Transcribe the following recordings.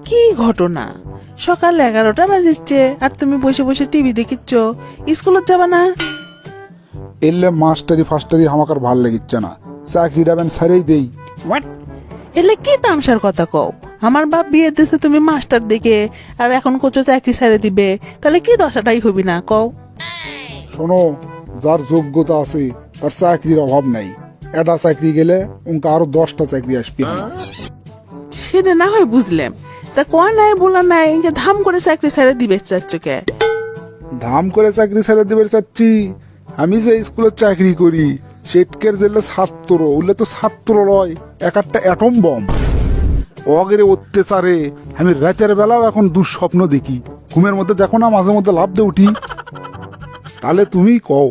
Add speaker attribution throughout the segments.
Speaker 1: কি ঘটনা, সকাল 11টা বাজিচ্ছে আর তুমি বসে বসে টিভি দেখিচ্ছ, স্কুলত যাবা না?
Speaker 2: এলে মাস্টারি ফাস্টারি আমাকে আর ভাল লাগিচ্ছে না, চাকরিটা বেন সারেই দেই।
Speaker 1: এলে কি তামসার কথা কও? আমার বাপ বিয়ে দিছে তুমি মাস্টার দেখে, আর এখন কোচো চাকরি ছেড়ে দিবে, তাহলে কি দশাটাই হবি না কও?
Speaker 2: শোনো, যার যোগ্যতা আছে তার চাকরির অভাব নাই। এটা চাকরি গেলে উনকে আরো 10টা চাকরি আসবে।
Speaker 1: সেটা না হয় বুঝলাম, তা কয় নাই বলা নাই যে ধাম করে চাকরি ছেড়ে দিবে চাচ্ছ কে?
Speaker 2: ধাম করে চাকরি ছেড়ে দিবে চাচ্ছি? আমি যে স্কুলে চাকরি করি সেটকের জেলে ছাত্র, উল্লে তো ছাত্র লয়, এক একটা অ্যাটম বম। অগেরে অত্যাচারে আমি রাতের বেলাও এখন দুঃস্বপ্ন দেখি, ঘুমের মধ্যে দেখো না মাঝে মধ্যে লাভ দিয়ে উঠি। তাহলে তুমি কও,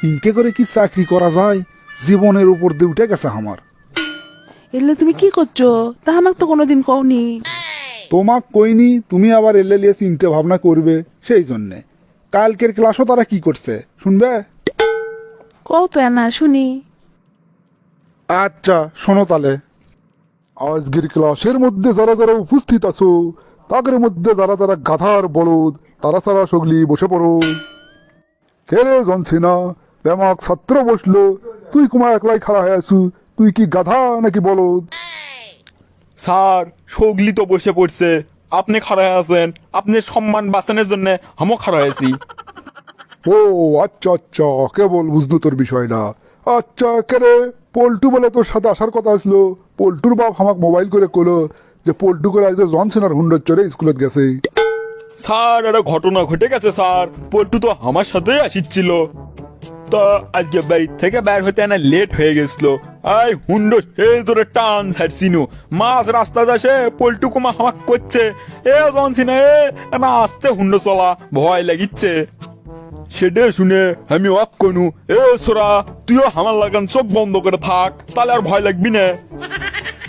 Speaker 2: ইনকে করে কি চাকরি করা যায়? জীবনের উপর দিয়ে উঠে গেছে আমার।
Speaker 1: এলে তুমি কি করছো তা আমাকে তো কোনোদিন কওনি।
Speaker 2: তোমাক কইনি, তুমি আবার এলে লিয়ে চিন্তা ভাবনা করবে, সেই জন্যে। কালকের ক্লাসও তারা কি করছে শুনবে?
Speaker 1: কও তো না শুনি।
Speaker 2: আচ্ছা শোনো তাহলে। আজকের ক্লাসের মধ্যে যারা যারা উপস্থিত আছো, তাদের মধ্যে যারা যারা গাধার বলদ, তারা সারা সগলি বসে পড়ো। কে রে জানছি না, ব্যামাক ছাত্র বসলো, তুই কুমা একলাই খাড়া হয়ে আছু, তুই কি গাধা নাকি বলদ?
Speaker 3: স্যার, সগলি তো বসে পড়ছে, আপনি খাড়া আছেন, আপনি সম্মান বাঁচানোর জন্য আমিও খাড়া হয়েছি।
Speaker 2: ও আচ্ছা আচ্ছা, কেবল বুঝলো তোর বিষয়টা। আচ্ছা কে রে, পল্টু বলে তোর সাথে আসার কথা আসলো? পল্টুর বাপ আমাকে মোবাইল করে কলো যে পল্টু করে আজকে জনসেনার হুন্ডার চড়ে স্কুলে গেছে।
Speaker 3: স্যার, একটা ঘটনা ঘটে গেছে স্যার, পল্টু তো আমার সাথেই আসিচ্ছিল, তা আজকে বাড়ি থেকে বের হতে না লেট হয়ে গেছিল। আই হুন্ডো সেই জোরে টান ছাড়ছিনু, মাছ রাস্তা যাচ্ছে, পল্টু কুমা হামাক করছে, এ জানছি না এ না আস্তে হুন্ডো চলা, ভয় লাগিচ্ছে। সেটা শুনে আমি অক কনু, এ সোরা তুইও হামার লাগান চোখ বন্ধ করে থাক, তাহলে আর ভয় লাগবি না।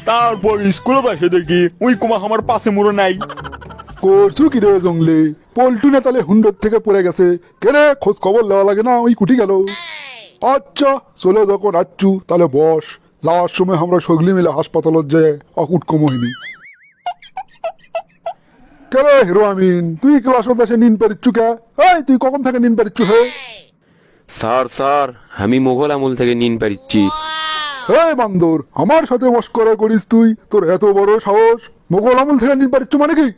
Speaker 3: তারপর স্কুলে এসে দেখি ওই কুমা আমার পাশে মুড়ো নাই।
Speaker 2: করছু কি রে জঙ্গলে, পল্টু না তাহলে হুন্ডর থেকে পড়ে গেছে? কে রে, খোঁজ খবর নেওয়া লাগে না? ওই কুটি গেল। আচ্ছা চলে যখন আচ্ছু তাহলে বস, যাওয়ার সময় আমরা সগলি মিলে হাসপাতালত যে অকুট কমহিনি। কে রে হিরো আমিন, তুই ক্লাসত এসে নিন পারিচ্ছু কে? এই তুই কখন থেকে নিন পারিচ্ছু হে?
Speaker 4: স্যার স্যার, আমি মোগল আমল থেকে নিন পারিচ্ছি।
Speaker 2: এই বান্দর, আমার সাথে মস্করা করিস তুই? তোর এত বড় সাহস, মোগল আমল থেকে নিন পারিচ্ছু মানে কি?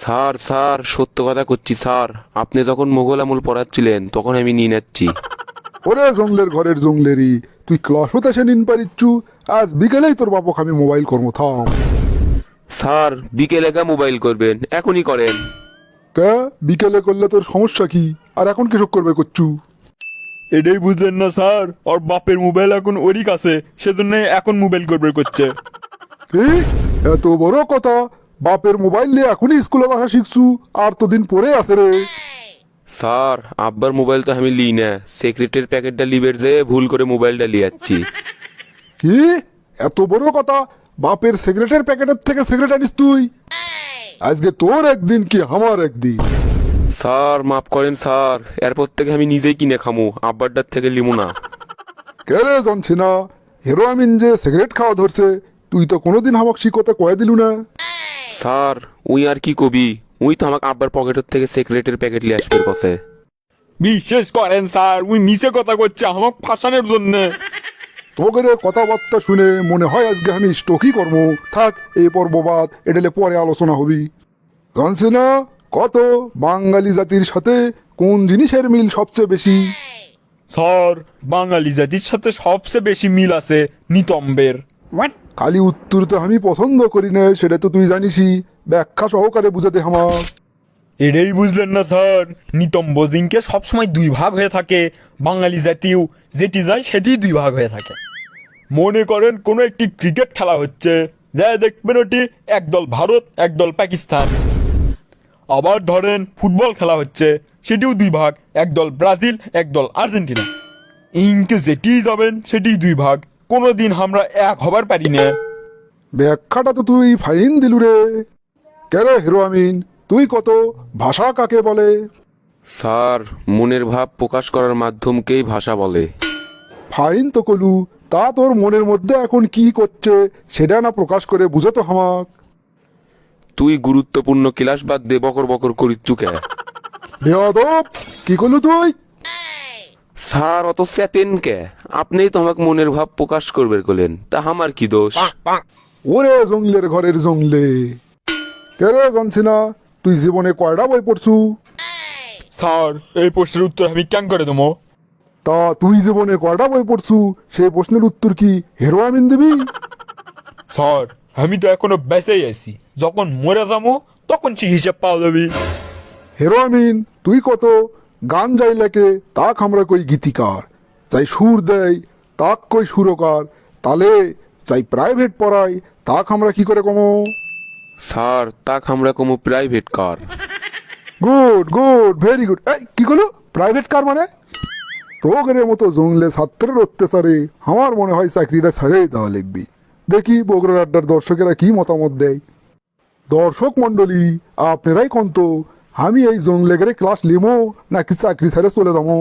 Speaker 4: স্যার স্যার, সত্য কথা করছি স্যার, আপনি যখন মোগল আমল পড়াচ্ছিলেন তখন আমি নিয়ে যাচ্ছি।
Speaker 2: ওরে জঙ্গলের ঘরের জঙ্গলেরই, তুই ক্লাসত এসে নিন পারিচ্ছু? আজ বিকেলেই তোর বাপক আমি মোবাইল করবো, থাম।
Speaker 4: স্যার, বিকেলে কা মোবাইল করবেন, এখনই করেন।
Speaker 2: কে বিকেলে করলে তোর সমস্যা কি? আর এখন কিসব করবে করছু?
Speaker 3: এটাই বুঝলেন না স্যার, ওর বাপের মোবাইল এখন ওরই কাছে, সেজন্য এখন মোবাইল করবে করছে।
Speaker 2: কি এত বড় কথা? বাপের মোবাইল নিয়ে এখনই স্কুলে আসা শিখছু, আর তো দিন পরে আছে রে।
Speaker 4: স্যার, আব্বার মোবাইল তো আমি লি না, সেক্রেটের প্যাকেটটা লিবের যে ভুল করে মোবাইলটা লিয়ে যাচ্ছি।
Speaker 2: কি এত বড় কথা? বাপের সিগারেটের প্যাকেটের থেকে সিগারেট আনিস তুই? আজকে তোর একদিন কি আমার একদিন।
Speaker 4: স্যার মাফ করেন স্যার, এরপর থেকে আমি নিজেই কিনে খামু, আব্বারটার থেকে লিমু না।
Speaker 2: কে রে জানছি না, হিরো আমিন যে সিগারেট খাওয়া ধরছে, তুই তো কোনোদিন আমাকে শিকতে কয়ে দিলু না।
Speaker 4: স্যার, উই আর কি কবি, উই তো আমাকে আব্বার পকেটের থেকে সিগারেটের প্যাকেট লিয়ে আসবে কসে।
Speaker 3: বিশ্বাস করেন স্যার, ওই মিছে কথা করছে আমাকে ফাঁসানোর জন্য।
Speaker 2: তোদের কথাবার্তা শুনে মনে হয় আজকে আমি স্টকই করবো। থাক এই পর্ববাদ, এডেলে পরে আলোচনা হবি। জানছি না কত বাঙালি জাতির সাথে কোন জিনিসের মিল সবচেয়ে বেশি?
Speaker 3: স্যার, বাঙালি জাতির সাথে সবচেয়ে বেশি মিল আছে নিতম্বের।
Speaker 2: খালি উত্তর তো আমি পছন্দ করি না, সেটা তো তুই জানিসই, ব্যাখ্যা সহকারে বুঝাতে আমার।
Speaker 3: এটাই বুঝলেন না স্যার, নিতম্ব জিঙ্কে সবসময় দুই ভাগ হয়ে থাকে, বাঙালি জাতিও যেটি যায় সেটি দুই ভাগ হয়ে থাকে। মনে করেন কোনো একটি ক্রিকেট খেলা হচ্ছে, যা দেখবেন ওটি একদল ভারত একদল পাকিস্তান। আবার ধরেন ফুটবল খেলা হচ্ছে, সেটিও দুই ভাগ, একদল ব্রাজিল একদল আর্জেন্টিনা। ইনকে যেটি যাবেন সেটি দুই ভাগ, কোনোদিন আমরা এক হবার পারি না।
Speaker 2: ব্যাখ্যাটা তো তুই ফাইন দিলু রে। কেরে হিরো আমিন, তুই কত ভাষা কাকে বলে?
Speaker 4: স্যার, মনের ভাব প্রকাশ করার মাধ্যমকেই ভাষা বলে।
Speaker 2: ফাইন তো কলু, তা তোর মনের মধ্যে এখন কি করছে সেটা না প্রকাশ করে বুঝে তো হামাক।
Speaker 4: তুই গুরুত্বপূর্ণ ক্লাস বাদ দে বকর বকর করিস চুকে।
Speaker 2: বেয়াদব, কি করলি তুই?
Speaker 4: স্যার অত চেতেন কে? আপনিই তো আমাকে মনের ভাব প্রকাশ করবে বলেন, তা আমার কি দোষ?
Speaker 2: ওরে জংলের ঘরের জংলে, কে রে জানছি না, তুই জীবনে কয়টা বই পড়ছু?
Speaker 3: স্যার এই প্রশ্নের উত্তর আমি কেন করে দেবো?
Speaker 2: তা তুই জীবনে কয়টা বই পড়ছু সেই প্রশ্নের উত্তর কি হেরো আমিন দিবি?
Speaker 3: স্যার আমি তো এখনো বেঁচেই আছি, যখন মরে যাবো তখন সে হিসাব পাওয়া যাবে।
Speaker 2: হেরো আমিন, তুই কত গান যাই লেকে তাক আমরা কই গীতিকার, চাই সুর দেয় তাক কই সুরকার, তালে চাই প্রাইভেট পড়াই তাক আমরা কি করে কমো?
Speaker 4: স্যার তাক আমরা কমু private car.
Speaker 2: Good good, very good. এই কি করলো প্রাইভেট কার মানে? তোগের মতো জংলে ছাত্রের অত্যাচারে আমার মনে হয় চাকরিটা ছাড়েই দেওয়া লিখবি। দেখি বগুড়ার আড্ডার দর্শকেরা কি মতামত দেয়। দর্শক মন্ডলী, আপনারাই কন্ত আমি এই জংলেগের ক্লাস লিমো নাকি চাকরি ছেড়ে চলে যাবো?